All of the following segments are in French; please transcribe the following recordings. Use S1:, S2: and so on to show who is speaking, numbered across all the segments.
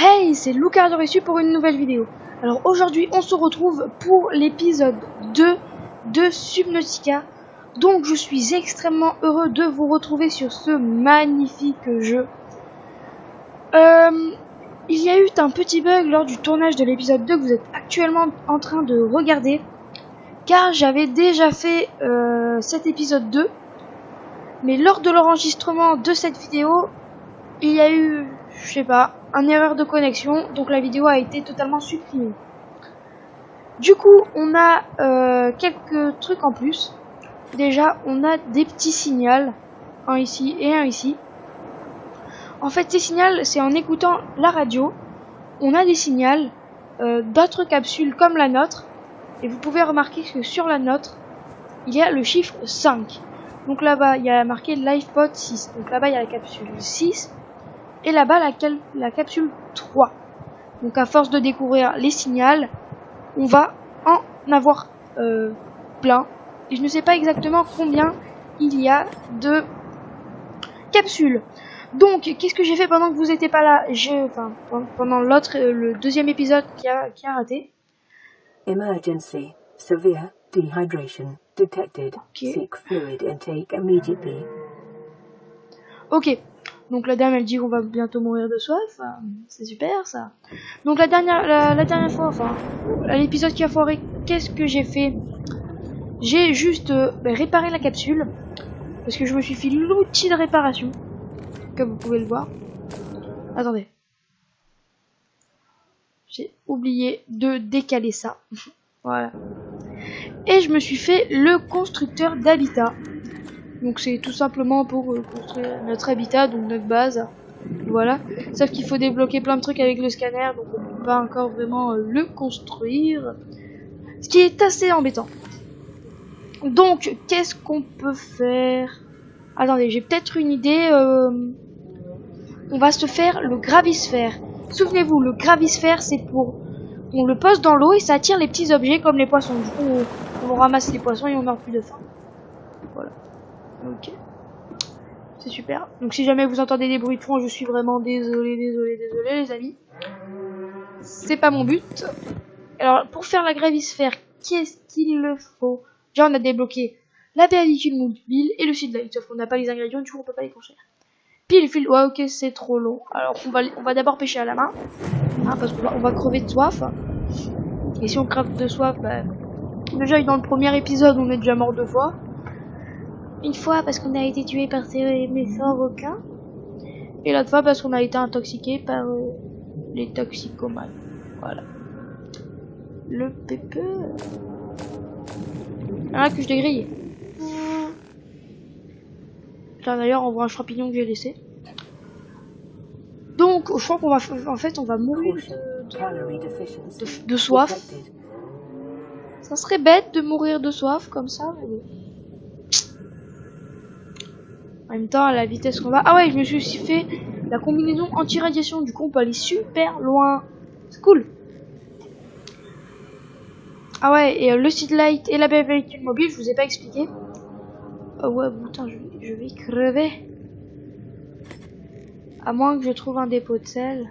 S1: Hey, c'est Lucas de Reçu pour une nouvelle vidéo. Alors aujourd'hui, on se retrouve pour l'épisode 2 de Subnautica. Donc je suis extrêmement heureux de vous retrouver sur ce magnifique jeu. Il y a eu un petit bug lors du tournage de l'épisode 2 que vous êtes actuellement en train de regarder. Car j'avais déjà fait cet épisode 2. Mais lors de l'enregistrement de cette vidéo, il y a eu, je sais pas, une erreur de connexion, donc la vidéo a été totalement supprimée. Du coup, on a quelques trucs en plus. Déjà, on a des petits signaux, un ici et un ici. En fait, ces signaux, c'est en écoutant la radio, on a des signaux d'autres capsules comme la nôtre. Et vous pouvez remarquer que sur la nôtre, il y a le chiffre 5. Donc là-bas, il y a marqué LifePod 6. Donc là-bas, il y a la capsule 6. Et là-bas, la capsule 3. Donc à force de découvrir les signaux, on va en avoir plein. Et je ne sais pas exactement combien il y a de capsules. Donc, qu'est-ce que j'ai fait pendant que vous n'étiez pas là? Pendant le deuxième épisode qui a raté.
S2: Emergency. Severe dehydration detected.
S1: Okay.
S2: Seek fluid intake immediately.
S1: Ok. Donc la dame elle dit qu'on va bientôt mourir de soif, c'est super ça. Donc la dernière fois, enfin à l'épisode qui a foiré, qu'est-ce que j'ai fait? J'ai juste réparé la capsule parce que je me suis fait l'outil de réparation, comme vous pouvez le voir. Attendez, j'ai oublié de décaler ça. Voilà. Et je me suis fait le constructeur d'habitat. Donc c'est tout simplement pour construire notre habitat, donc notre base. Voilà. Sauf qu'il faut débloquer plein de trucs avec le scanner, donc on peut pas encore vraiment le construire. Ce qui est assez embêtant. Donc, qu'est-ce qu'on peut faire? Attendez, j'ai peut-être une idée. On va se faire le gravisphère. Souvenez-vous, le gravisphère, c'est pour... On le pose dans l'eau et ça attire les petits objets comme les poissons. Du coup, on ramasse les poissons et on meurt plus de faim. Voilà. Ok. C'est super. Donc si jamais vous entendez des bruits de fond, je suis vraiment désolé les amis. C'est pas mon but. Alors pour faire la gravisphère, qu'est-ce qu'il faut? Déjà on a débloqué la véhicule mobile et le seedlight. Sauf qu'on n'a pas les ingrédients, du coup on peut pas les construire. Pile fil. Ouais ok, c'est trop long. Alors on va d'abord pêcher à la main. Hein, parce qu'on va crever de soif. Et si on crève de soif, bah, déjà dans le premier épisode on est déjà mort 2 fois. Une fois parce qu'on a été tué par ces méchants requins. Et l'autre fois parce qu'on a été intoxiqué par les toxicomanes. Voilà. Le pépé. Ah que je l'ai grillé. Là d'ailleurs on voit un champignon que j'ai laissé. Donc je crois qu'on va en fait on va mourir de soif. Ça serait bête de mourir de soif comme ça. Mais... En même temps, à la vitesse qu'on va... Ah ouais, je me suis aussi fait la combinaison anti-radiation. Du coup, on peut aller super loin. C'est cool. Ah ouais, et le seedlight et la véhicule mobile, je vous ai pas expliqué. Oh ouais, putain, je vais crever. À moins que je trouve un dépôt de sel.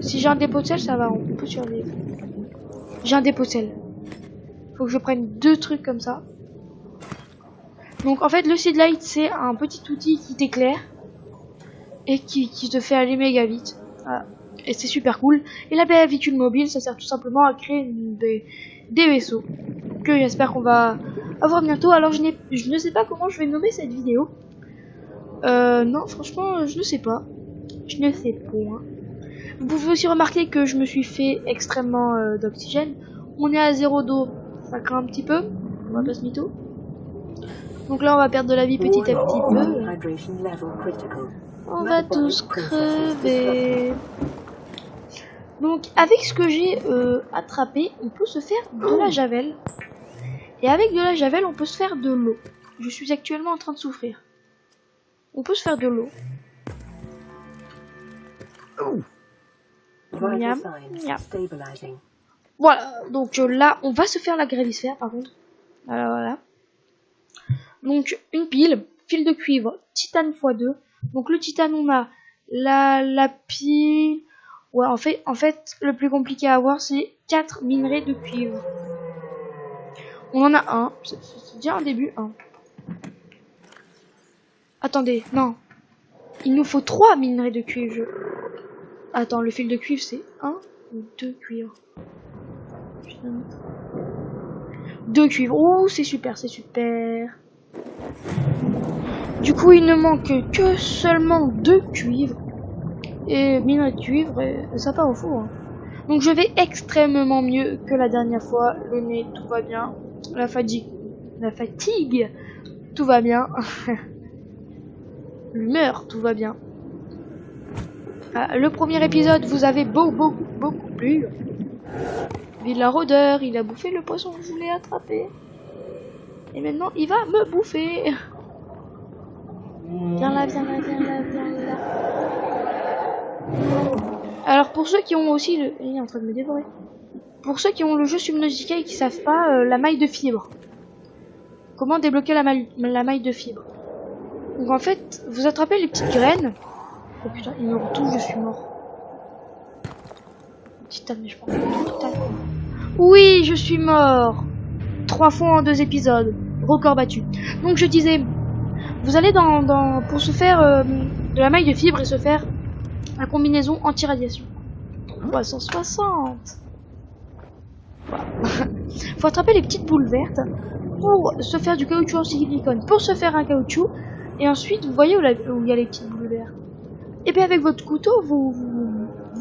S1: Si j'ai un dépôt de sel, ça va, on peut survivre. J'ai un dépôt de sel. Faut que je prenne 2 trucs comme ça. Donc en fait le seedlight c'est un petit outil qui t'éclaire et qui te fait aller méga vite. Voilà. Et c'est super cool. Et la véhicule mobile ça sert tout simplement à créer des vaisseaux que j'espère qu'on va avoir bientôt. Alors je ne sais pas comment je vais nommer cette vidéo. Non franchement je ne sais pas. Je ne sais point. Vous pouvez aussi remarquer que je me suis fait extrêmement d'oxygène. On est à 0 d'eau, ça craint un petit peu. On va pas se mytho. Donc là on va perdre de la vie petit à petit peu. On va tous crever. Donc avec ce que j'ai attrapé, on peut se faire de la javel. Et avec de la javel on peut se faire de l'eau. Je suis actuellement en train de souffrir. On peut se faire de l'eau. Miam, miam. Voilà, donc là on va se faire la gravisphère par contre. Voilà. Donc une pile de cuivre, titane x2. Donc le titane on a La pile. Ouais, en fait, le plus compliqué à avoir, c'est 4 minerais de cuivre. On en a un. C'est déjà un début. Un. Attendez, non. Il nous faut 3 minerais de cuivre. Attends, le fil de cuivre, c'est 1 ou 2 cuivres. 2 cuivres. Oh, c'est super, c'est super. Du coup, il ne manque que seulement 2 cuivres. Et minerais de cuivre, ça part au four. Hein. Donc je vais extrêmement mieux que la dernière fois. Le nez, tout va bien. La fatigue, tout va bien. L'humeur, tout va bien. Le premier épisode vous avez beaucoup plu. Vive la rôdeur, il a bouffé le poisson que je voulais attraper. Et maintenant, il va me bouffer. Viens là. Alors pour ceux qui ont aussi le... Il est en train de me dévorer. Pour ceux qui ont le jeu Subnautica et qui savent pas la maille de fibre. Comment débloquer la maille de fibre. Donc en fait, vous attrapez les petites graines. Oh putain, il me retouche, je suis mort. Titane, mais je prends total. Oui, je suis mort. 3 fois en 2 épisodes. Record battu. Donc je disais, vous allez pour se faire de la maille de fibre et se faire la combinaison anti-radiation. 360. Voilà. Faut attraper les petites boules vertes pour se faire du caoutchouc en silicone. Pour se faire un caoutchouc. Et ensuite, vous voyez où il y a les petites boules vertes. Et bien avec votre couteau, vous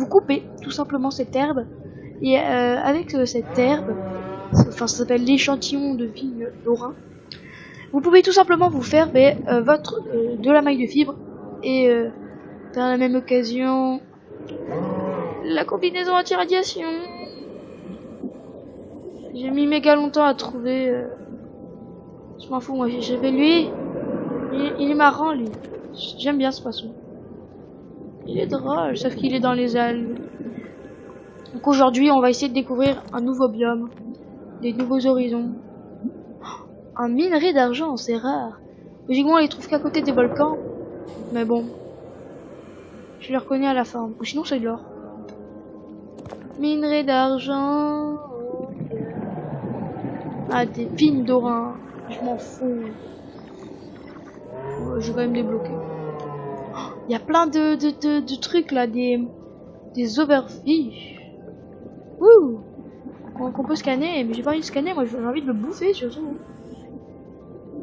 S1: coupez tout simplement cette herbe. Et avec cette herbe, enfin ça s'appelle l'échantillon de vigne d'Orin. Vous pouvez tout simplement vous faire de la maille de fibre. Et par la même occasion, la combinaison anti-radiation. J'ai mis méga longtemps à trouver. Je m'en fous, moi j'avais lui. Il est marrant lui. J'aime bien ce poisson. Il est drôle, sauf qu'il est dans les algues. Donc aujourd'hui, on va essayer de découvrir un nouveau biome, des nouveaux horizons. Un minerai d'argent, c'est rare. Logiquement, on les trouve qu'à côté des volcans. Mais bon, je les reconnais à la forme. Ou sinon, c'est de l'or. Minerai d'argent. Ah, des pines d'Orin. Je m'en fous. Je vais quand même débloquer. Il y a plein de trucs là, des overfish. Ouh, qu'on peut scanner, mais j'ai pas envie de scanner, moi j'ai envie de le bouffer surtout.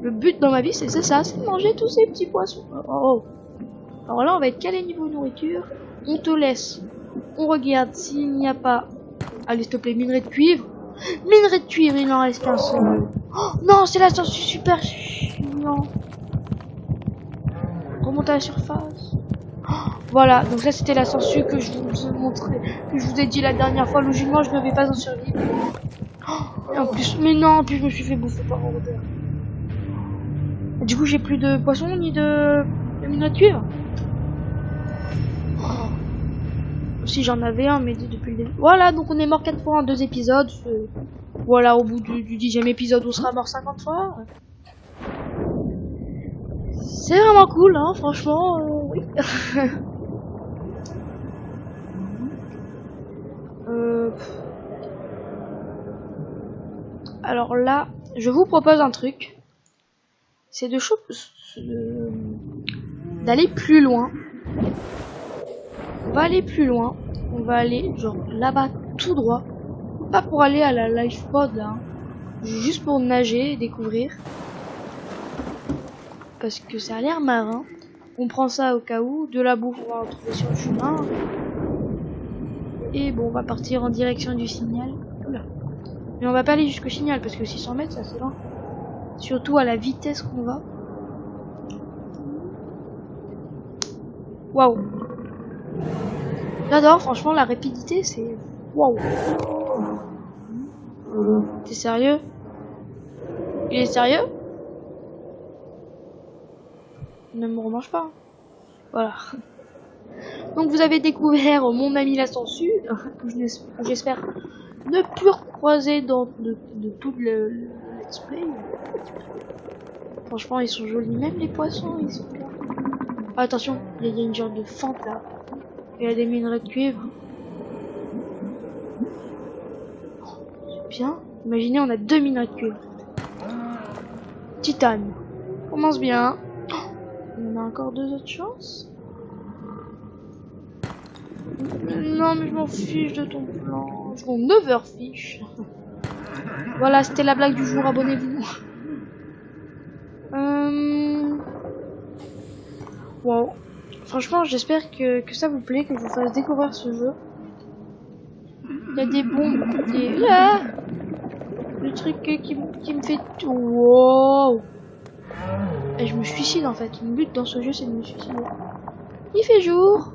S1: Le but dans ma vie c'est ça, c'est de manger tous ces petits poissons. Oh. Alors là on va être calé niveau nourriture. On te laisse. On regarde s'il n'y a pas. Allez s'il te plaît, minerai de cuivre. Minerai de cuivre, il n'en reste qu'un seul. Oh, non, c'est la sortie super chiant. Remonte à la surface. Voilà, donc ça c'était la sangsue que je vous ai montré, que je vous ai dit la dernière fois. Logiquement, je ne vais pas en survivre. Et en plus, mais non, en plus je me suis fait bouffer par un rôdeur. Du coup, j'ai plus de poissons ni de minerai de cuivre. Si j'en avais un, mais depuis le début. Voilà, donc on est mort 4 fois en 2 épisodes. Voilà, au bout du 10e épisode, on sera mort 50 fois. C'est vraiment cool, hein, franchement, oui. Alors là, je vous propose un truc. C'est d'aller plus loin. On va aller plus loin. On va aller genre là-bas tout droit. Pas pour aller à la life pod là. Hein. Juste pour nager et découvrir. Parce que ça a l'air marin. On prend ça au cas où. De la bouffe, on va en trouver sur le chemin. Et bon, on va partir en direction du signal. Oula. Mais on va pas aller jusqu'au signal parce que 600 mètres, ça c'est loin. Surtout à la vitesse qu'on va. Waouh. J'adore, franchement, la rapidité, c'est... Waouh. T'es sérieux? Il est sérieux? Ne me remange pas. Voilà. Donc vous avez découvert mon ami la sangsue, que j'espère ne plus recroiser de tout le let's play. Franchement, ils sont jolis, même les poissons, ils sont là. Attention, il y a une genre de fente là. Il y a des minerais de cuivre. C'est bien. Imaginez, on a 2 minerais de cuivre. Titane. Commence bien. On a encore 2 autres chances. Non, mais je m'en fiche de ton plan. Je m'en 9h fiche. Voilà, c'était la blague du jour. Abonnez-vous. Wow. Franchement, j'espère que ça vous plaît, que je vous fasse découvrir ce jeu. Il y a des bombes, des... Ah, le truc qui me fait... Wow. Et je me suicide en fait. Mon but dans ce jeu, c'est de me suicider. Il fait jour.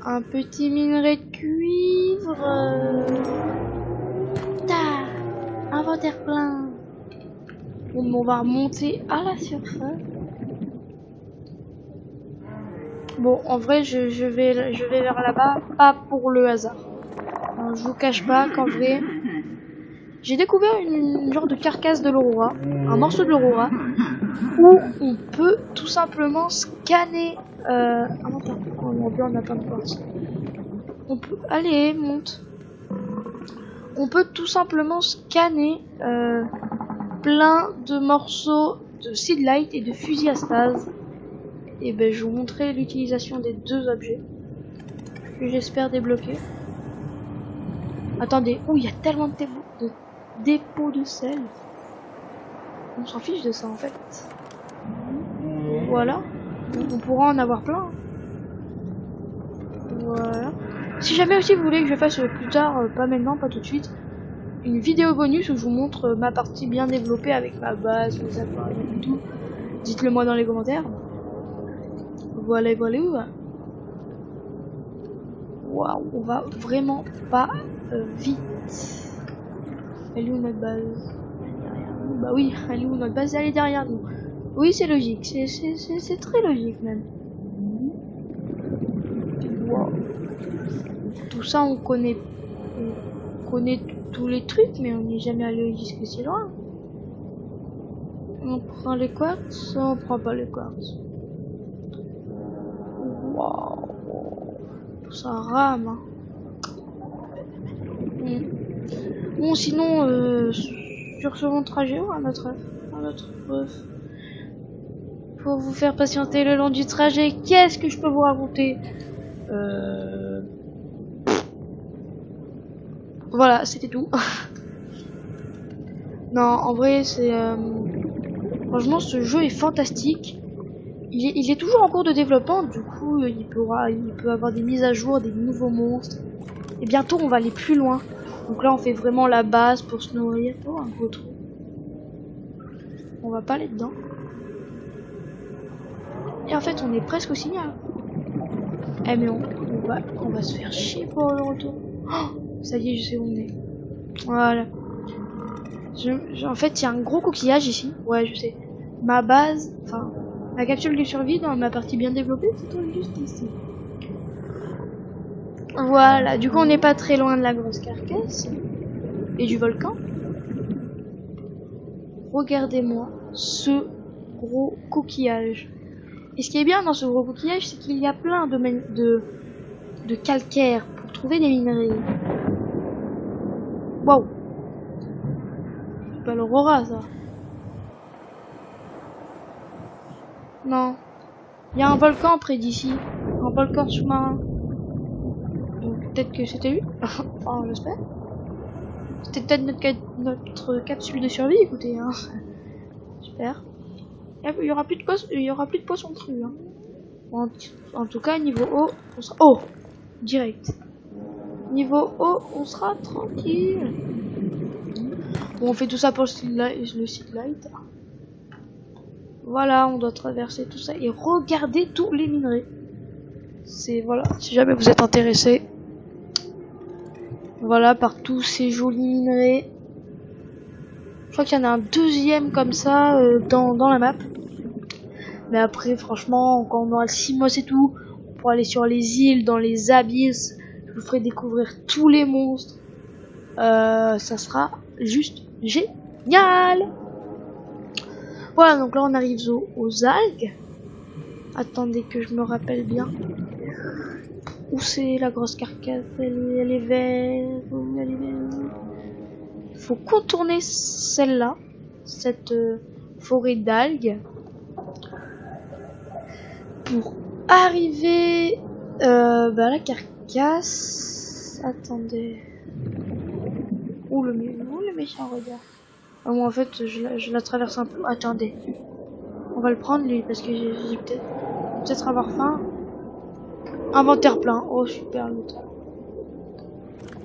S1: Un petit minerai de cuivre. Inventaire plein. Bon, on va remonter à la surface. Bon, en vrai, je vais vers là-bas, pas pour le hasard. Alors, je vous cache pas qu'en vrai, j'ai découvert une genre de carcasse de l'aurora, un morceau de l'aurora, où on peut tout simplement scanner. Attends, on a plein de portes. On peut, allez, monte. On peut tout simplement scanner plein de morceaux de seed light et de fusil à stase. Et ben je vous montrerai l'utilisation des 2 objets que j'espère débloquer. Attendez, oh il y a tellement de dépôts de sel. On s'en fiche de ça en fait. Voilà, on pourra en avoir plein. Voilà. Si jamais aussi vous voulez que je fasse plus tard, pas maintenant, pas tout de suite, une vidéo bonus où je vous montre ma partie bien développée avec ma base, mes appareils et tout, dites-le moi dans les commentaires. Voilà, voilà. Waouh, on va vraiment pas vite. Elle est où notre base? Derrière nous. Bah oui, elle est où notre base? Elle est derrière nous. Oui, c'est logique, c'est très logique même. Wow. Tout ça, on connaît tous les trucs, mais on n'est jamais allé jusque si loin. On prend les quartz, on prend pas les quartz. Wow. Ça rame. Hein. Bon, sinon, sur ce long trajet, on a notre œuf. Pour vous faire patienter le long du trajet, qu'est-ce que je peux vous raconter? Voilà, c'était tout. Non, en vrai, c'est... Franchement, ce jeu est fantastique. Il est toujours en cours de développement, du coup, il peut avoir des mises à jour, des nouveaux monstres. Et bientôt, on va aller plus loin. Donc là, on fait vraiment la base pour se nourrir. Oh, un gros trou. On va pas aller dedans. Et en fait, on est presque au signal. Eh mais on va se faire chier pour le retour. Oh, ça y est, je sais où on est. Voilà. En fait, il y a un gros coquillage ici. Ouais, je sais. Ma base, enfin, la capsule de survie dans ma partie bien développée, se trouve juste ici. Voilà, du coup, on n'est pas très loin de la grosse carcasse et du volcan. Regardez-moi ce gros coquillage. Et ce qui est bien dans ce gros coquillage, c'est qu'il y a plein de calcaire pour trouver des minerais. Waouh! C'est pas l'aurora, ça. Non. Il y a un volcan près d'ici. Un volcan sous-marin. Donc peut-être que c'était lui. Enfin, j'espère. C'était peut-être notre capsule de survie, écoutez. Hein. J'espère. Il y aura plus de poissons crus. Hein. En tout cas, niveau eau, on sera... Oh, direct. Niveau eau, on sera tranquille. Bon, on fait tout ça pour le seed light. Voilà, on doit traverser tout ça et regarder tous les minerais. C'est voilà, si jamais vous êtes intéressé. Voilà, par tous ces jolis minerais. Je crois qu'il y en a un deuxième comme ça dans la map. Mais après, franchement, quand on aura le Simos et tout, on pourra aller sur les îles, dans les abysses. Je vous ferai découvrir tous les monstres. Ça sera juste génial. Voilà, donc là on arrive aux algues. Attendez que je me rappelle bien. Où c'est la grosse carcasse? Elle est verte. Elle est verte. Faut contourner celle-là. Cette forêt d'algues. Pour arriver à la carcasse. Attendez. Où le méchant regard. Ah, moi en fait je la traverse un peu. Attendez. On va le prendre lui parce que j'ai peut-être avoir faim. Inventaire plein. Oh super l'autre.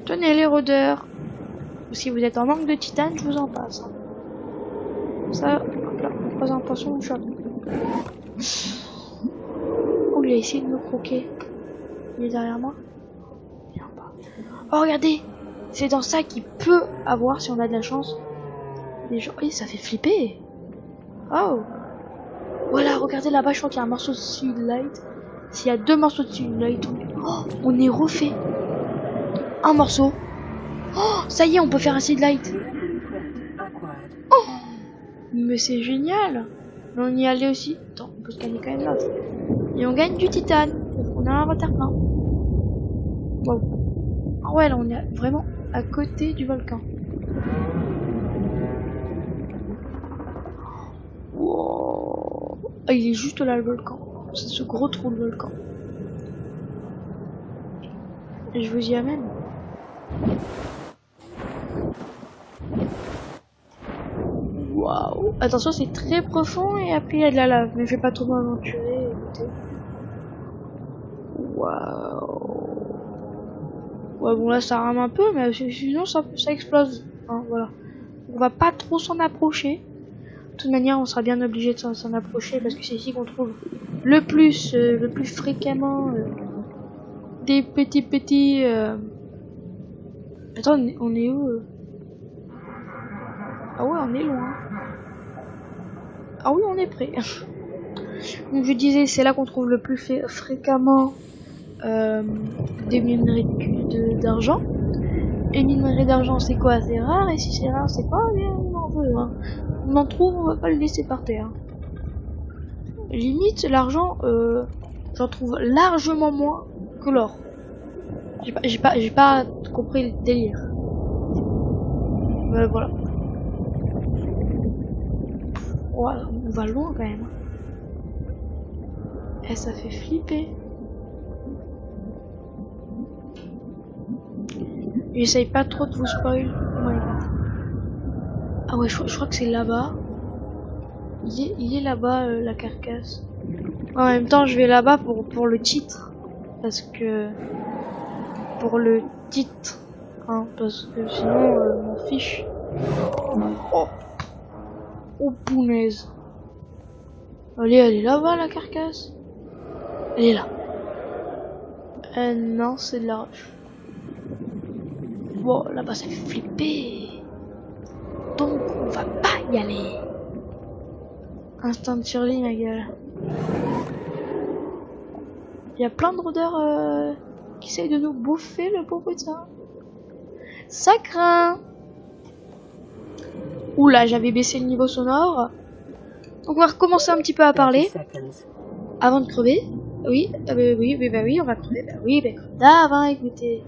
S1: Tenez les rôdeurs. Si vous êtes en manque de titane, je vous en passe. Ça, la présentation du chapeau. Oh, il a essayé de me croquer. Il est derrière moi. Viens pas. Oh regardez, c'est dans ça qu'il peut avoir, si on a de la chance, des gens. Oui, ça fait flipper. Oh. Voilà, regardez là-bas, je crois qu'il y a un morceau de Seed Light. S'il y a 2 morceaux de Seed Light, on est refait. Un morceau. Oh, ça y est, on peut faire un Seed Light. Oh, mais c'est génial. Mais on y allait aussi. Attends, on peut scanner quand même l'autre. Et on gagne du titane. On a un inventaire plein. Wow. Ah ouais, là on est vraiment à côté du volcan. Wow. Ah, il est juste là le volcan. C'est ce gros trou de volcan. Et je vous y amène. Waouh. Attention, c'est très profond et après il y a de la lave. Mais je vais pas trop m'aventurer. Écoutez. Waouh. Ouais, bon là ça rame un peu, mais sinon ça explose. Hein, voilà. On va pas trop s'en approcher. De toute manière, on sera bien obligé de s'en approcher parce que c'est ici qu'on trouve le plus fréquemment des petits. Attends, on est où Ah ouais, on est loin. Ah oui, on est prêt. Donc je disais, c'est là qu'on trouve le plus fréquemment des minerais d'argent. Et minerais d'argent, c'est quoi? C'est rare. Et si c'est rare, c'est quoi? On en veut. Hein. On en trouve, on va pas le laisser par terre. Limite, l'argent, j'en trouve largement moins que l'or. J'ai pas compris le délire. Voilà. Voilà, on va loin quand même. Et ça fait flipper. J'essaye pas trop de vous spoil. Ouais. Ah ouais, je crois que c'est là-bas. Il est là-bas, la carcasse. En même temps, je vais là-bas pour le titre. Parce que... Pour le titre. Hein, parce que sinon, on m'en fiche. Oh. Oh, punaise. Allez, elle est là-bas, la carcasse. Elle est là. Non, c'est de la roche. Bon, là-bas, ça fait flipper. Donc, on va pas y aller. Instant de survie, ma gueule. Il y a plein de rôdeurs qui essayent de nous bouffer, le pauvre ça. Ça craint. Oula, j'avais baissé le niveau sonore. Donc, on va recommencer un petit peu à parler. Avant de crever. Oui, oui, on va crever. Oui, grave, écoutez.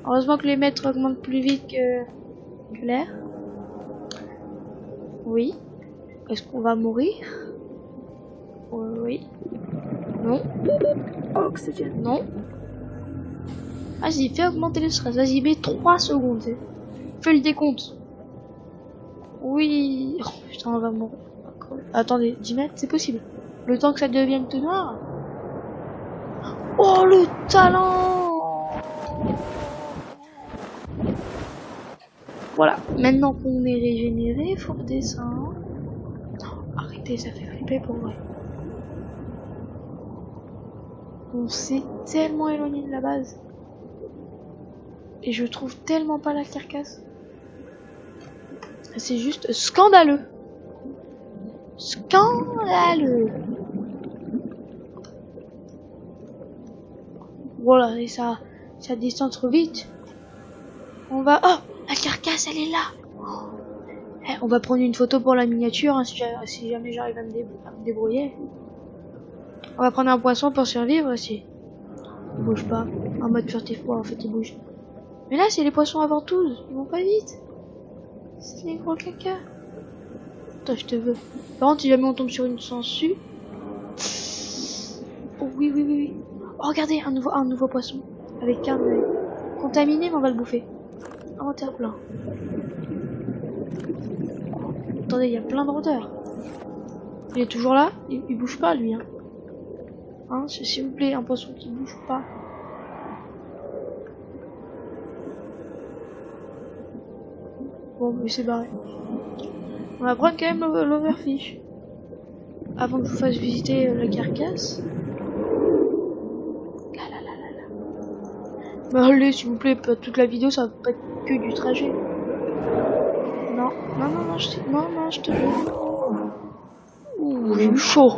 S1: Heureusement que les mètres augmentent plus vite que l'air. Oui. Est-ce qu'on va mourir? Oui. Non.
S2: Oxygen.
S1: Non. Vas-y, fais augmenter le stress. Vas-y, mets 3 secondes. Fais le décompte. Oui. Oh, putain, on va mourir. Attendez, 10 mètres, c'est possible. Le temps que ça devienne tout noir. Oh, le talent! Voilà, maintenant qu'on est régénéré, faut redescendre. Non, arrêtez, ça fait flipper pour vrai. On s'est tellement éloigné de la base. Et je trouve tellement pas la carcasse. C'est juste scandaleux. Scandaleux. Voilà, et ça descend trop vite. On va... Oh, la carcasse, elle est là. Oh, On va prendre une photo pour la miniature, hein, si jamais j'arrive à me débrouiller. On va prendre un poisson pour survivre aussi. Il bouge pas. En mode furtif, en fait il bouge. Mais là c'est les poissons avant tout, ils vont pas vite. C'est des gros caca. Toi je te veux. Par contre si jamais on tombe sur une sangsue. Oh oui oui oui oui. Oh regardez un nouveau poisson. Avec un œil. Contaminé mais on va le bouffer. Inventaire plein. Attendez, il y a plein de rôdeurs. Il est toujours là, il bouge pas lui. Hein, s'il vous plaît, un poisson qui bouge pas. Bon, mais c'est barré. On va prendre quand même l'overfish. Avant que je vous fasse visiter la carcasse. Mais allez, s'il vous plaît, pas toute la vidéo, ça va pas être que du trajet. Non, je te jure. Ouh, j'ai eu chaud.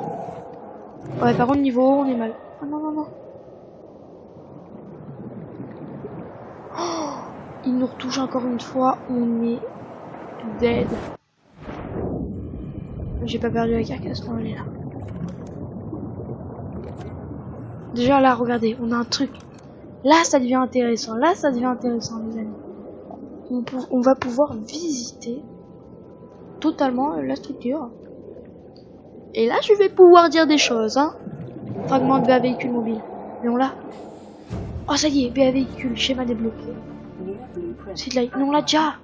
S1: Ouais, par contre, niveau haut, on est mal. Ah non. Oh, il nous retouche encore une fois, on est dead. J'ai pas perdu la carcasse quand elle est là. Déjà là, regardez, on a un truc. Là, ça devient intéressant. Les amis. On va pouvoir visiter totalement la structure. Et là, je vais pouvoir dire des choses, hein. Fragment de BA véhicule mobile. Mais on l'a. Oh, ça y est, BA véhicule, schéma débloqué. C'est de la... Mais on l'a déjà.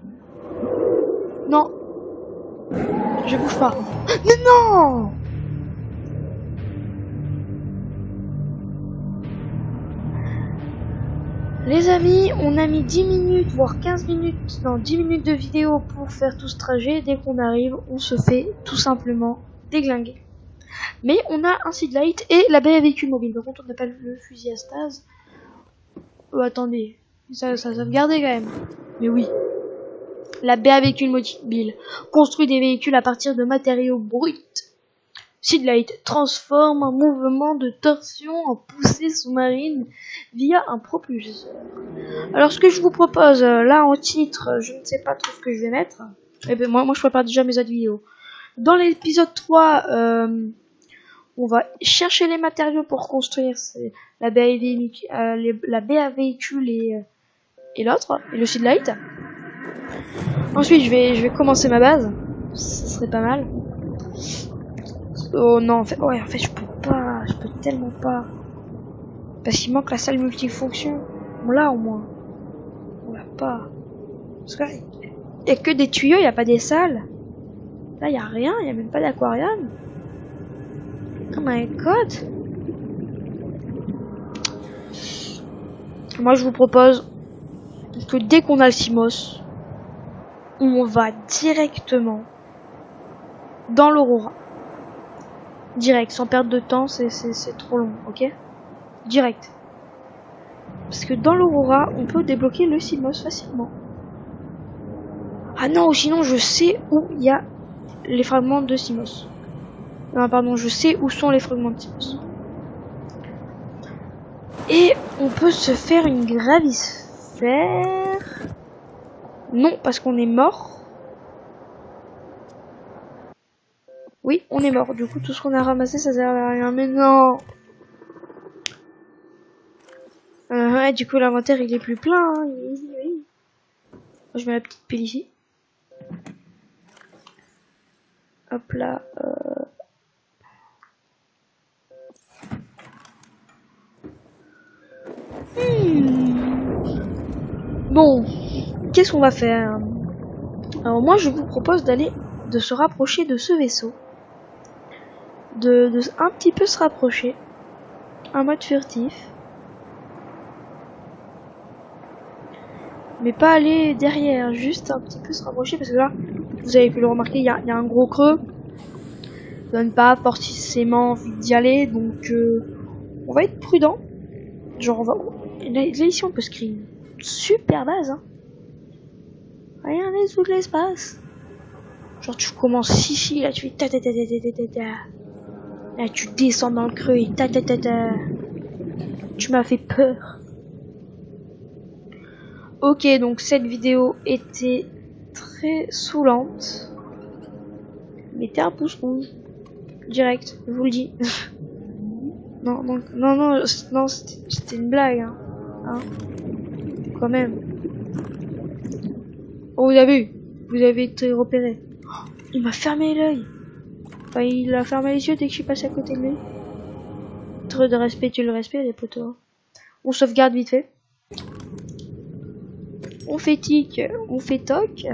S1: Non. Je bouge pas. Mais non! Les amis, on a mis 10 minutes, voire 15 minutes, non 10 minutes de vidéo pour faire tout ce trajet. Dès qu'on arrive, on se fait tout simplement déglinguer. Mais on a un seedlight et la BA véhicule mobile. Par contre, on n'a pas le fusil à stase. Attendez, ça sauvegardait quand même. Mais oui. La BA véhicule mobile construit des véhicules à partir de matériaux bruts. Seedlight transforme un mouvement de torsion en poussée sous-marine via un propulseur. Alors ce que je vous propose là en titre, je ne sais pas trop ce que je vais mettre. Eh ben, moi je prépare déjà mes autres vidéos. Dans l'épisode 3, on va chercher les matériaux pour construire la BA véhicule et l'autre, et le Seedlight. Ensuite je vais commencer ma base. Ce serait pas mal. Oh non, en fait je peux tellement pas. Parce qu'il manque la salle multifonction. On l'a au moins. On l'a pas. Parce que y a que des tuyaux, il y a pas des salles. Là, il y a rien, il y a même pas d'aquarium. Oh my god. Moi, je vous propose que dès qu'on a le Simos, on va directement dans l'Aurora. Direct, sans perdre de temps, c'est trop long, ok? Direct. Parce que dans l'Aurora, on peut débloquer le Simos facilement. Ah non, sinon je sais où il y a les fragments de Simos. Non, pardon, je sais où sont les fragments de Simos. Et on peut se faire une gravissphère. Non, parce qu'on est mort. Oui, on est mort. Du coup, tout ce qu'on a ramassé, ça sert à rien. Mais non. Ouais, du coup, l'inventaire, il est plus plein. Hein. Oui. Je mets la petite pile ici. Hop là. Bon, qu'est-ce qu'on va faire? Alors moi, je vous propose de se rapprocher de ce vaisseau. De un petit peu se rapprocher. En mode furtif. Mais pas aller derrière, juste un petit peu se rapprocher. Parce que là, vous avez pu le remarquer, il y a un gros creux. Ça donne pas forcément envie d'y aller. Donc, on va être prudent. Genre, là ici, on peut screen. Super base, hein. Regardez tout l'espace. Genre, tu commences ici, là, tu fais ta ta ta ta ta ta ta. Là, tu descends dans le creux et ta ta ta ta. Tu m'as fait peur. Ok, donc cette vidéo était très saoulante. mettez un pouce rouge. Direct, je vous le dis. non, c'était une blague, hein. Quand même. Oh, vous avez été repéré. Oh, il m'a fermé l'œil. Enfin, il a fermé les yeux dès que je suis passé à côté de lui. Trop de respect, tu le respect, les potos. On sauvegarde vite fait. On fait tic, on fait toc.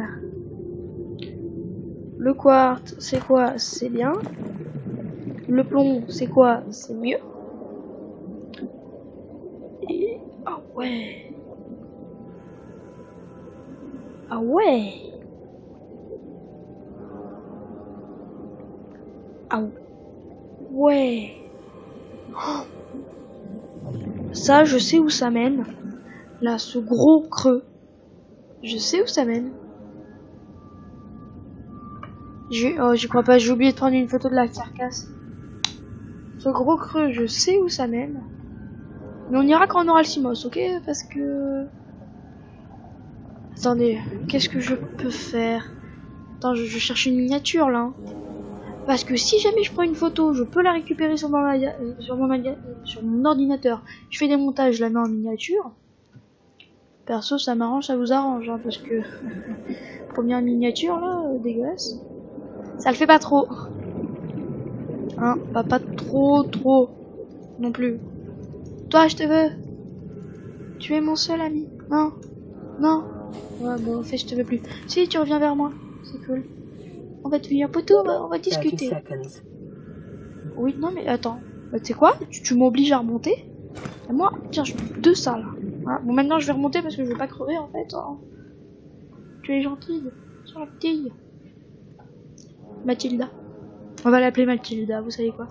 S1: Le quartz, c'est quoi? C'est bien. Le plomb, c'est quoi? C'est mieux. Et... ah ouais. Ah ouais. Ah ouais. Oh. Ça, je sais où ça mène. Là, ce gros creux. Je sais où ça mène. Oh, j'y crois pas, j'ai oublié de prendre une photo de la carcasse. Ce gros creux, je sais où ça mène. Mais on ira quand on aura le Simos, ok? Parce que... attendez, qu'est-ce que je peux faire? Attends, je cherche une miniature, là. Parce que si jamais je prends une photo, je peux la récupérer sur mon ordinateur. Je fais des montages, je la mets en miniature. Perso, ça m'arrange, ça vous arrange, hein, parce que... première miniature, là, dégueulasse. Ça le fait pas trop. Hein, pas trop non plus. Toi, je te veux. Tu es mon seul ami. Non. Ouais, bon, en fait, je te veux plus. Si, tu reviens vers moi. C'est cool. On va devenir poteau, on va discuter. Oui, non, mais attends. Bah, tu sais quoi? Tu m'obliges à remonter. Et moi, tiens, je peux 2 ça, là. Voilà. Bon, maintenant, je vais remonter parce que je veux pas crever, en fait. Hein. Tu es gentille. Mathilda. On va l'appeler Mathilda, vous savez quoi.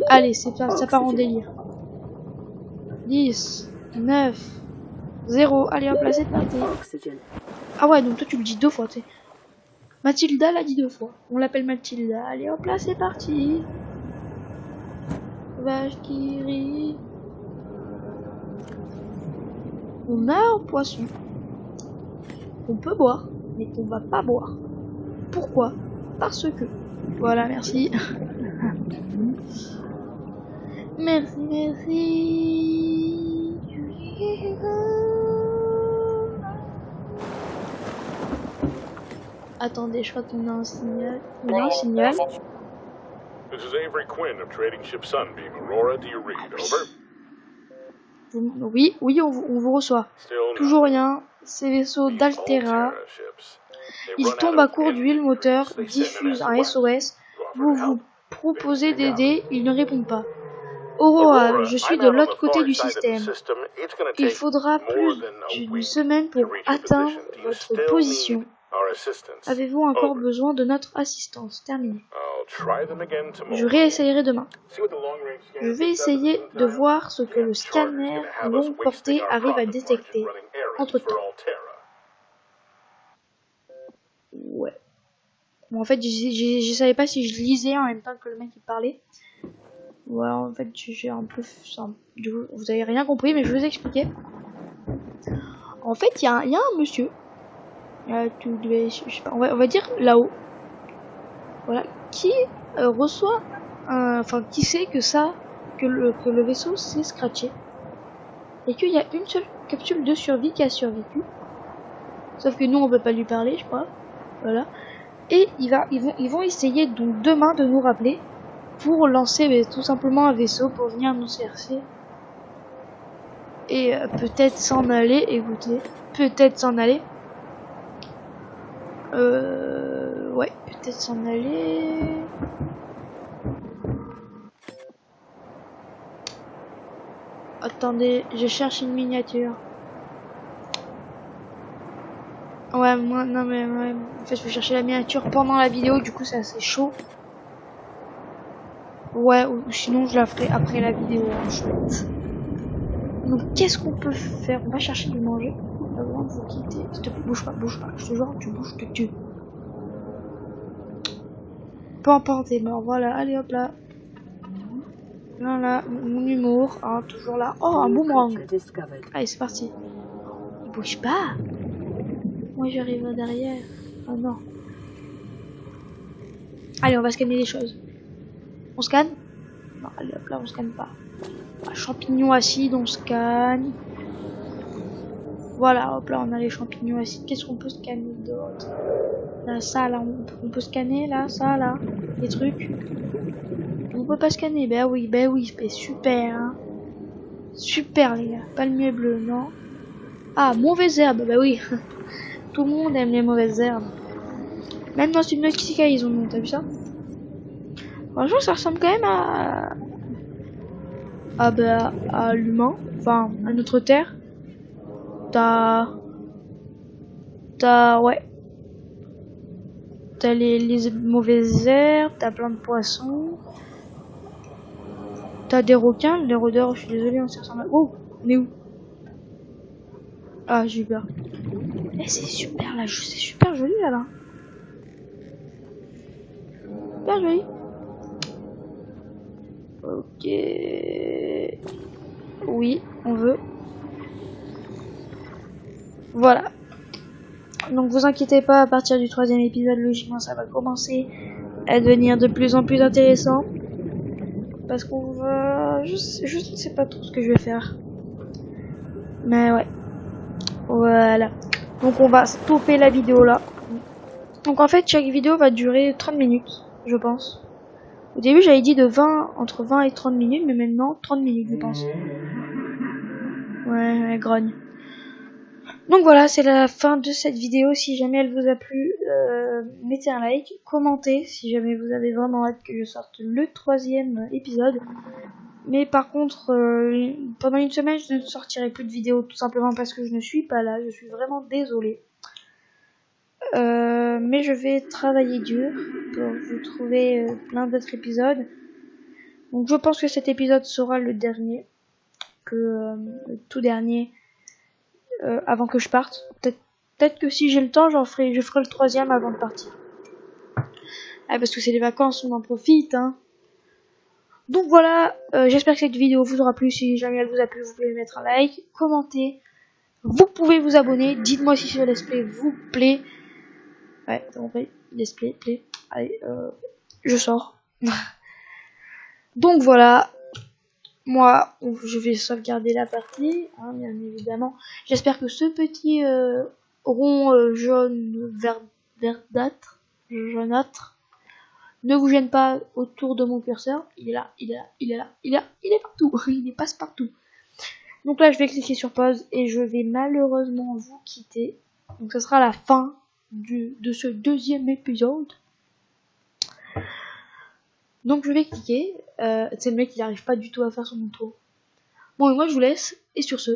S1: Allez, ça part en délire. 10, 9, 0. Allez, hop là, c'est parti. Ah ouais, donc toi tu le dis 2 fois, tu sais. Mathilda l'a dit 2 fois. On l'appelle Mathilda. Allez, hop là, c'est parti. Vache qui rit. On a un poisson qu'on peut boire, mais qu'on va pas boire. Pourquoi? Parce que... voilà, merci. Merci. Attendez, je crois qu'on a un signal. On a un signal.
S3: This is Avery Quinn of Trading Ship Sunbeam. Aurora, do you read? Over.
S1: Oui, on vous reçoit. Toujours rien. Ces vaisseaux d'Altera. Ils tombent à court d'huile moteur, diffusent un SOS. Vous proposez d'aider, ils ne répondent pas. Aurora, je suis de l'autre côté du système. Il faudra plus d'une semaine pour atteindre votre position. Avez-vous encore besoin de notre assistance? Terminé. Je réessayerai demain. Je vais essayer de voir ce que le scanner longue portée arrive à détecter. Entre-temps. Ouais. Bon, en fait, je savais pas si je lisais en même temps que le mec qui parlait. Voilà, en fait, j'ai un peu... vous avez rien compris, mais je vais vous expliquer. En fait, il y a un monsieur. Je sais pas, on va dire là-haut. Voilà. Qui reçoit... enfin, qui sait que le vaisseau s'est scratché. Et qu'il y a une seule capsule de survie qui a survécu. Sauf que nous, on peut pas lui parler, je crois. Voilà. Et ils vont essayer donc demain de nous rappeler pour lancer tout simplement un vaisseau pour venir nous chercher. Et peut-être s'en aller, écoutez. Peut-être s'en aller. Ouais, peut-être s'en aller. Attendez, je cherche une miniature. Ouais, moi, non mais ouais, en fait je vais chercher la miniature pendant la vidéo, du coup c'est assez chaud. Ouais, ou sinon je la ferai après la vidéo. Donc qu'est-ce qu'on peut faire? On va chercher du manger avant de vous quitter. S'il te plaît, bouge pas. Je te jure, tu bouges, je te tue. Pampan, t'es mort, voilà, allez hop là. Voilà, mon humour, hein, toujours là. Oh, un boomerang. Allez, c'est parti. Il bouge pas. Moi j'arrive derrière. Oh non. Allez, on va scanner les choses. On scanne? Non, allez hop là, on scanne pas. Champignons acides, on scanne. Voilà, hop là, on a les champignons acides. Qu'est-ce qu'on peut scanner d'autre? Là, ça, là, on peut scanner, là, ça, là. Les trucs. On peut pas scanner, ben oui, c'est super, hein. Super, les gars. Palmier bleu, non. Ah, mauvaises herbes, bah oui. Tout le monde aime les mauvaises herbes. Même dans Subnautica, ils en ont, t'as vu ça? Franchement, ça ressemble quand même à l'humain. Enfin, à notre terre. Ouais. T'as les mauvaises herbes, t'as plein de poissons. T'as des requins, les rôdeurs, je suis désolée, on s'y ressemble. Oh, on est où? Ah, j'ai eu peur. Eh, c'est super là, c'est super joli là. Super joli. Ok. Oui, on veut. Voilà. Donc vous inquiétez pas, à partir du 3e épisode, logiquement, ça va commencer à devenir de plus en plus intéressant. Parce qu'on va... Je ne sais pas trop ce que je vais faire. Mais ouais. Voilà. Donc on va stopper la vidéo là. Donc en fait, chaque vidéo va durer 30 minutes, je pense. Au début, j'avais dit entre 20 et 30 minutes, mais maintenant 30 minutes, je pense. Ouais, grogne. Donc voilà, c'est la fin de cette vidéo. Si jamais elle vous a plu, mettez un like, commentez si jamais vous avez vraiment hâte que je sorte le 3e épisode. Mais par contre, pendant une semaine, je ne sortirai plus de vidéos tout simplement parce que je ne suis pas là. Je suis vraiment désolée. Mais je vais travailler dur pour vous trouver plein d'autres épisodes. Donc je pense que cet épisode sera le dernier, le tout dernier avant que je parte. Peut-être que si j'ai le temps, je ferai le 3e avant de partir. Ah, parce que c'est les vacances, on en profite, hein. Donc voilà, j'espère que cette vidéo vous aura plu. Si jamais elle vous a plu, vous pouvez mettre un like, commenter. Vous pouvez vous abonner. Dites-moi si ce let's play vous plaît. Ouais, t'as compris. Let's play. Allez, je sors. Donc voilà. Moi, je vais sauvegarder la partie, hein, bien évidemment. J'espère que ce petit rond jaune verdâtre, jaunâtre, ne vous gêne pas autour de mon curseur. Il est là, il est partout. Il passe partout. Donc là, je vais cliquer sur pause et je vais malheureusement vous quitter. Donc ça sera la fin de ce 2e épisode. Donc je vais cliquer. C'est le mec, il n'arrive pas du tout à faire son intro. Bon, et moi je vous laisse. Et sur ce,